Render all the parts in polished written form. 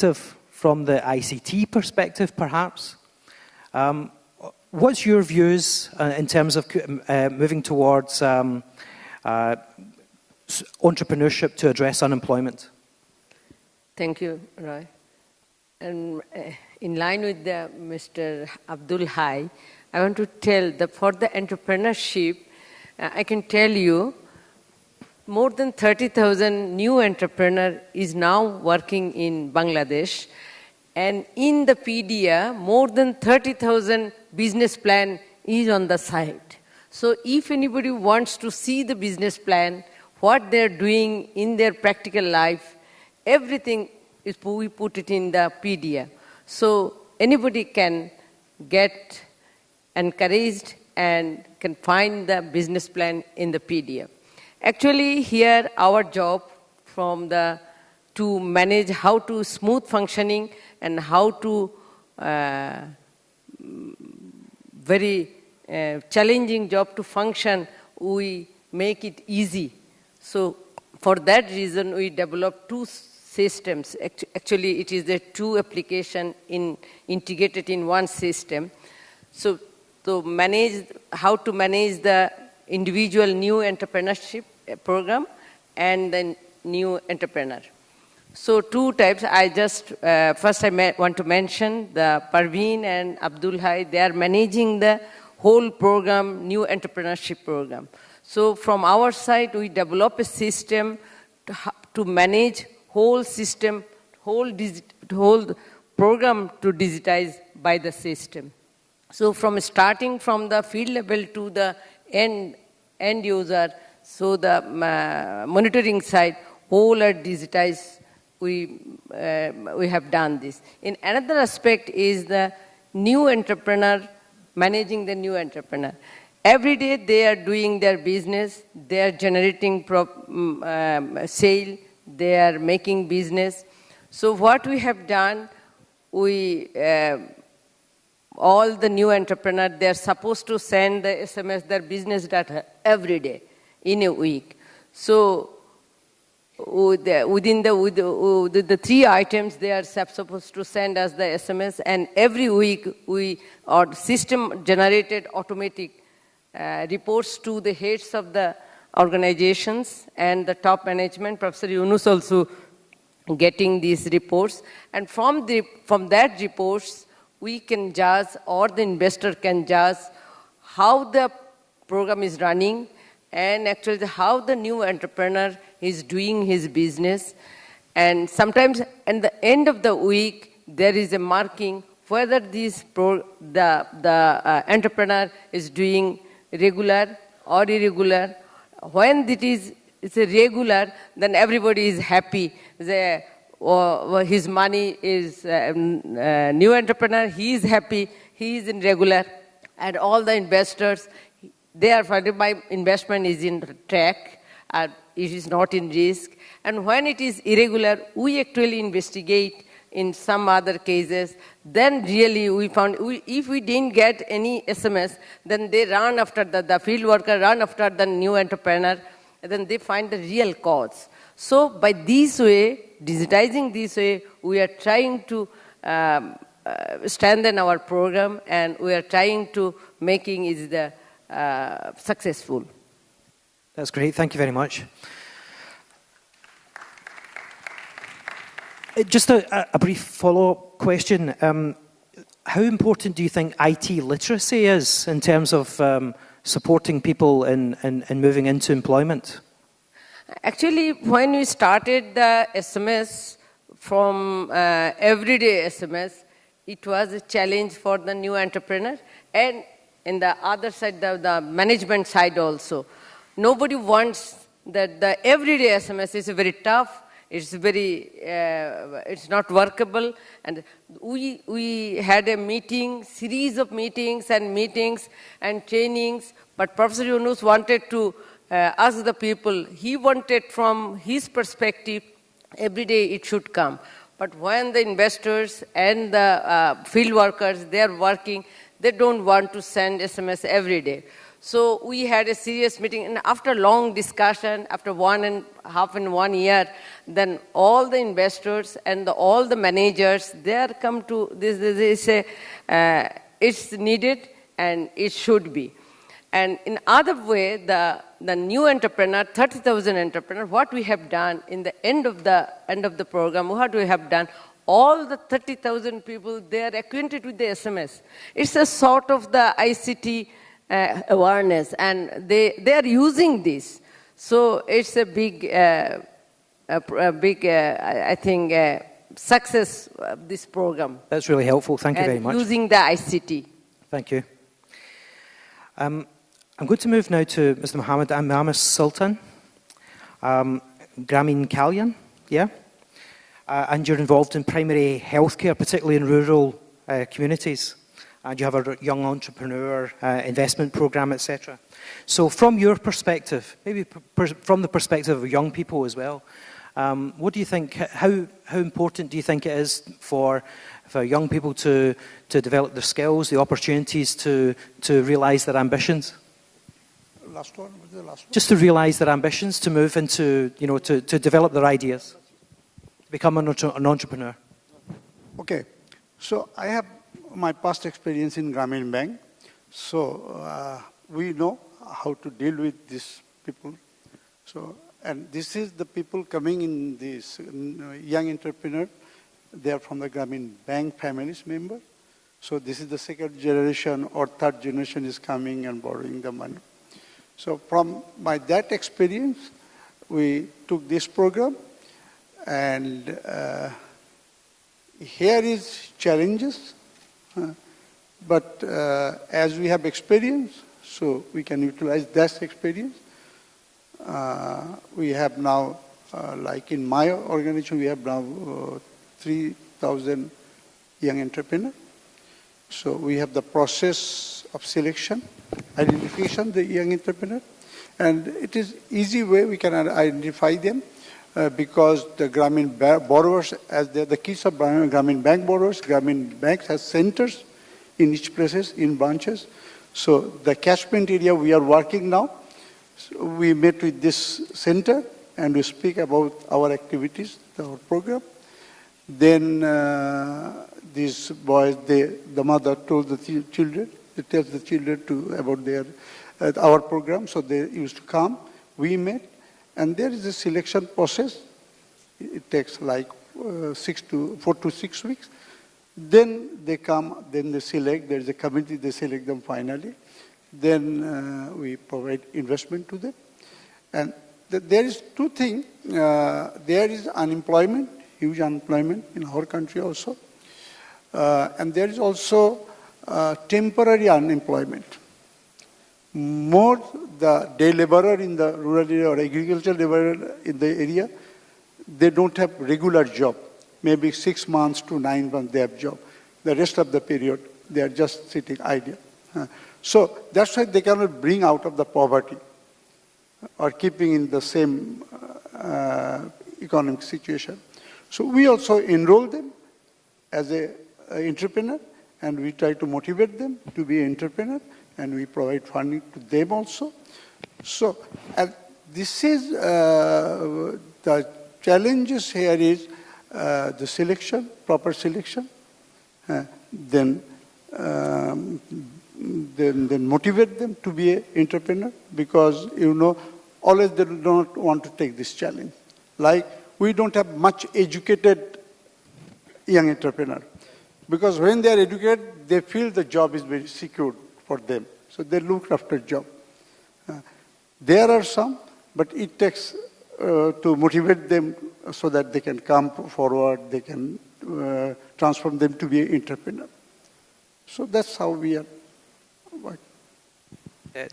perspective, from the ICT perspective, perhaps. What's your views in terms of moving towards entrepreneurship to address unemployment? Thank you, Roy. And in line with Mr. Abdul Hai, I want to tell that for the entrepreneurship, I can tell you more than 30,000 new entrepreneurs is now working in Bangladesh. And in the PDA, more than 30,000 business plan is on the site. So if anybody wants to see the business plan, what they're doing in their practical life, everything is, we put it in the PDA. So anybody can get encouraged and can find the business plan in the PDA. Actually, here our job to manage how to smooth functioning and how to very challenging job to function, we make it easy. So for that reason, we developed two systems. Actually, it is the two application integrated in one system. So to manage, how to manage the individual new entrepreneurship program and the new entrepreneur. So two types. I just, first I want to mention the Parveen and Abdul Hai. They are managing the whole program, new entrepreneurship program. So from our side, we develop a system to manage whole system, whole program to digitize by the system. So from starting from the field level to the end user, so the monitoring side, whole are digitized. We have done this. In another aspect is the new entrepreneur, managing the new entrepreneur. Every day they are doing their business, they are generating sale, they are making business. So what we have done, all the new entrepreneurs, they are supposed to send the SMS, their business data every day in a week. So within the 3 items, they are supposed to send us the SMS, and every week our system generated automatic reports to the heads of the organizations and the top management. Professor Yunus also getting these reports, and from that reports, we can judge, or the investor can judge, how the program is running and actually how the new entrepreneur is doing his business. And sometimes at the end of the week, there is a marking whether the entrepreneur is doing regular or irregular. When it's a regular, then everybody is happy. His money is new entrepreneur, he is happy, he is in regular, and all the investors, they are finding my investment is in track, it is not in risk. And when it is irregular, we actually investigate in some other cases. Then really we found, if we didn't get any SMS, then they run after the field worker, run after the new entrepreneur, and then they find the real cause. So by this way, digitizing this way, we are trying to strengthen our program, and we are trying to making it successful. That's great. Thank you very much. Just a brief follow-up question. How important do you think IT literacy is in terms of supporting people in moving into employment? Actually, when we started the SMS from everyday SMS, it was a challenge for the new entrepreneur, and in the other side, the management side also. Nobody wants that the everyday SMS is very tough. It's it's not workable. And we had a series of meetings and trainings, but Professor Yunus wanted to ask the people, he wanted from his perspective, every day it should come. But when the investors and the field workers, they are working, they don't want to send SMS every day. So we had a serious meeting, and after long discussion, after 1.5 years, then all the investors and all the managers, they are come to this. They say it's needed and it should be. And in other way, the new entrepreneur, 30,000 entrepreneur, what we have done in the end of the program, what we have done, all the 30,000 people, they are acquainted with the SMS. It's a sort of the ICT awareness, and they are using this. So it's a big, I think, success of this program. That's really helpful. Thank you very much. Using the ICT. Thank you. I'm going to move now to Mr. Mohammed Amamis Sultan, Grameen Kalyan, yeah? And you're involved in primary healthcare, particularly in rural communities. And you have a young entrepreneur investment program, etc. So from your perspective, maybe from the perspective of young people as well, what do you think, how important do you think it is for young people to develop their skills, the opportunities to realize their ambitions? Last one, was the last one? Just to realize their ambitions, to move into, to develop their ideas, to become an entrepreneur. Okay, so I have my past experience in Grameen Bank. So we know how to deal with these people. So, and this is the people coming in, this young entrepreneur. They are from the Grameen Bank families member. So this is the second generation or third generation is coming and borrowing the money. So from that experience, we took this program, and here is challenges, but as we have experience, so we can utilize that experience. We have now, like in my organization, we have now 3,000 young entrepreneurs. So we have the process of selection, identification of the young entrepreneur, and it is easy way we can identify them because the Grameen borrowers, as they are the keys of Grameen Bank borrowers, Grameen Bank has centers in each places, in branches. So the catchment area we are working now, so we met with this center and we speak about our activities, our program. Then these boys, the mother told the children, they tell the children about our program, so they used to come. We met, and there is a selection process. It takes like 4 to 6 weeks. Then they come, then they select. There is a committee, they select them finally. Then we provide investment to them. And there is two things. There is unemployment, huge unemployment in our country also. And there is also temporary unemployment. More the day laborer in the rural area or agricultural laborer in the area, they don't have regular job. Maybe 6 months to 9 months they have job. The rest of the period, they are just sitting idle. So that's why they cannot bring out of the poverty or keeping in the same economic situation. So we also enroll them as an entrepreneur, and we try to motivate them to be an entrepreneur, and we provide funding to them also. So this is the challenges here is the selection, proper selection, then motivate them to be an entrepreneur, because always they do not want to take this challenge. Like we don't have much educated young entrepreneur, because when they are educated, they feel the job is very secure for them. So they look after job. There are some, but it takes to motivate them so that they can come forward, they can transform them to be an entrepreneur. So that's how we are working.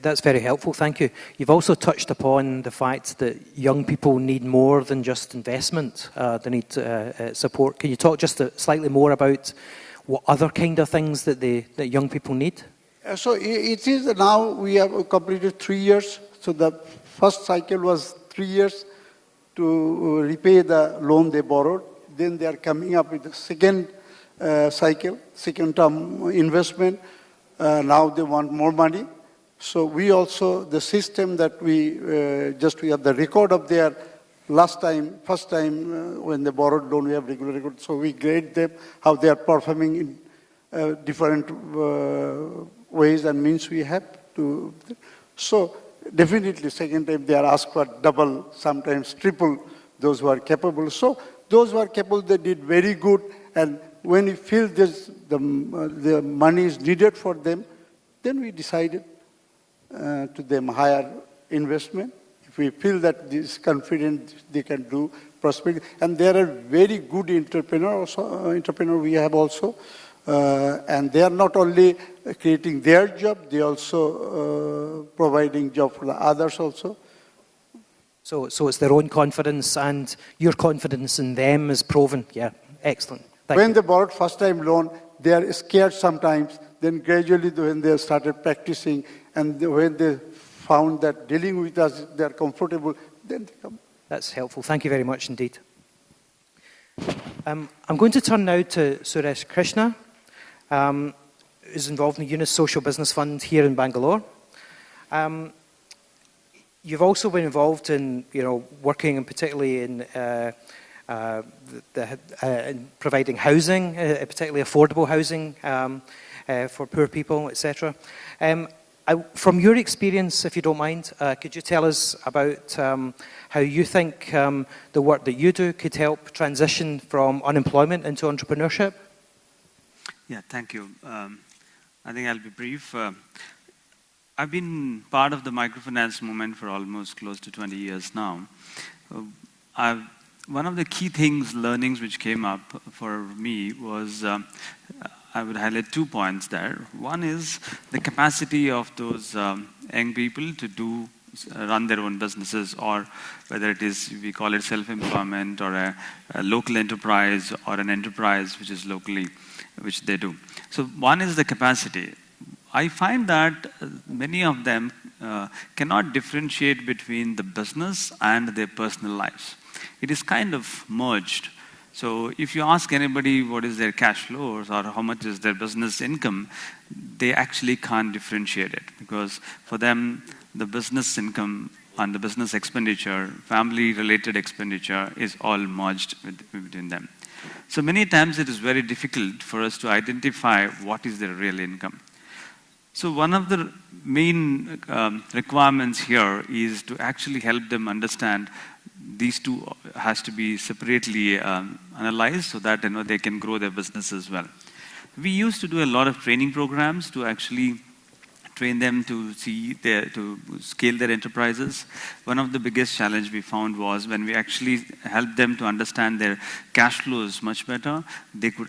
That's very helpful, thank you. You've also touched upon the fact that young people need more than just investment. They need support. Can you talk just slightly more about what other kind of things that young people need? So it is now we have completed 3 years. So the first cycle was 3 years to repay the loan they borrowed. Then they are coming up with the second cycle, second term investment. Now they want more money. So we also, the system that we have the record of their first time when they borrowed loan, we have regular record. So we grade them, how they are performing in different ways and means we have to. So definitely second time they are asked for double, sometimes triple those who are capable. So those who are capable, they did very good. And when we feel the money is needed for them, then we decided to them higher investment. If we feel that this confident they can do prosperity, and there are very good entrepreneur we have also, and they are not only creating their job, they also providing job for the others also. So it's their own confidence, and your confidence in them is proven. Yeah, excellent. When they borrowed first time loan, they are scared sometimes. Then gradually when they started practicing, and when they found that dealing with us, they are comfortable, then they come. That's helpful. Thank you very much indeed. I'm going to turn now to Suresh Krishna, who's involved in the Yunus Social Business Fund here in Bangalore. You've also been involved in, working, and particularly in in providing housing, particularly affordable housing for poor people, etc. From your experience, if you don't mind, could you tell us about how you think the work that you do could help transition from unemployment into entrepreneurship? Yeah, thank you. I think I'll be brief. I've been part of the microfinance movement for almost close to 20 years now. One of the key learnings which came up for me was, I would highlight 2 points there. One is the capacity of those young people to run their own businesses, or whether it is, we call it self-employment, or a local enterprise, or an enterprise which is locally, which they do. So one is the capacity. I find that many of them cannot differentiate between the business and their personal lives. It is kind of merged. So if you ask anybody what is their cash flows or how much is their business income, they actually can't differentiate it, because for them, the business income and the business expenditure, family-related expenditure is all merged within them. So many times it is very difficult for us to identify what is their real income. So one of the main requirements here is to actually help them understand these two has to be separately analyzed, so that they can grow their business as well. We used to do a lot of training programs to actually train them to scale their enterprises. One of the biggest challenge we found was when we actually helped them to understand their cash flows much better, they could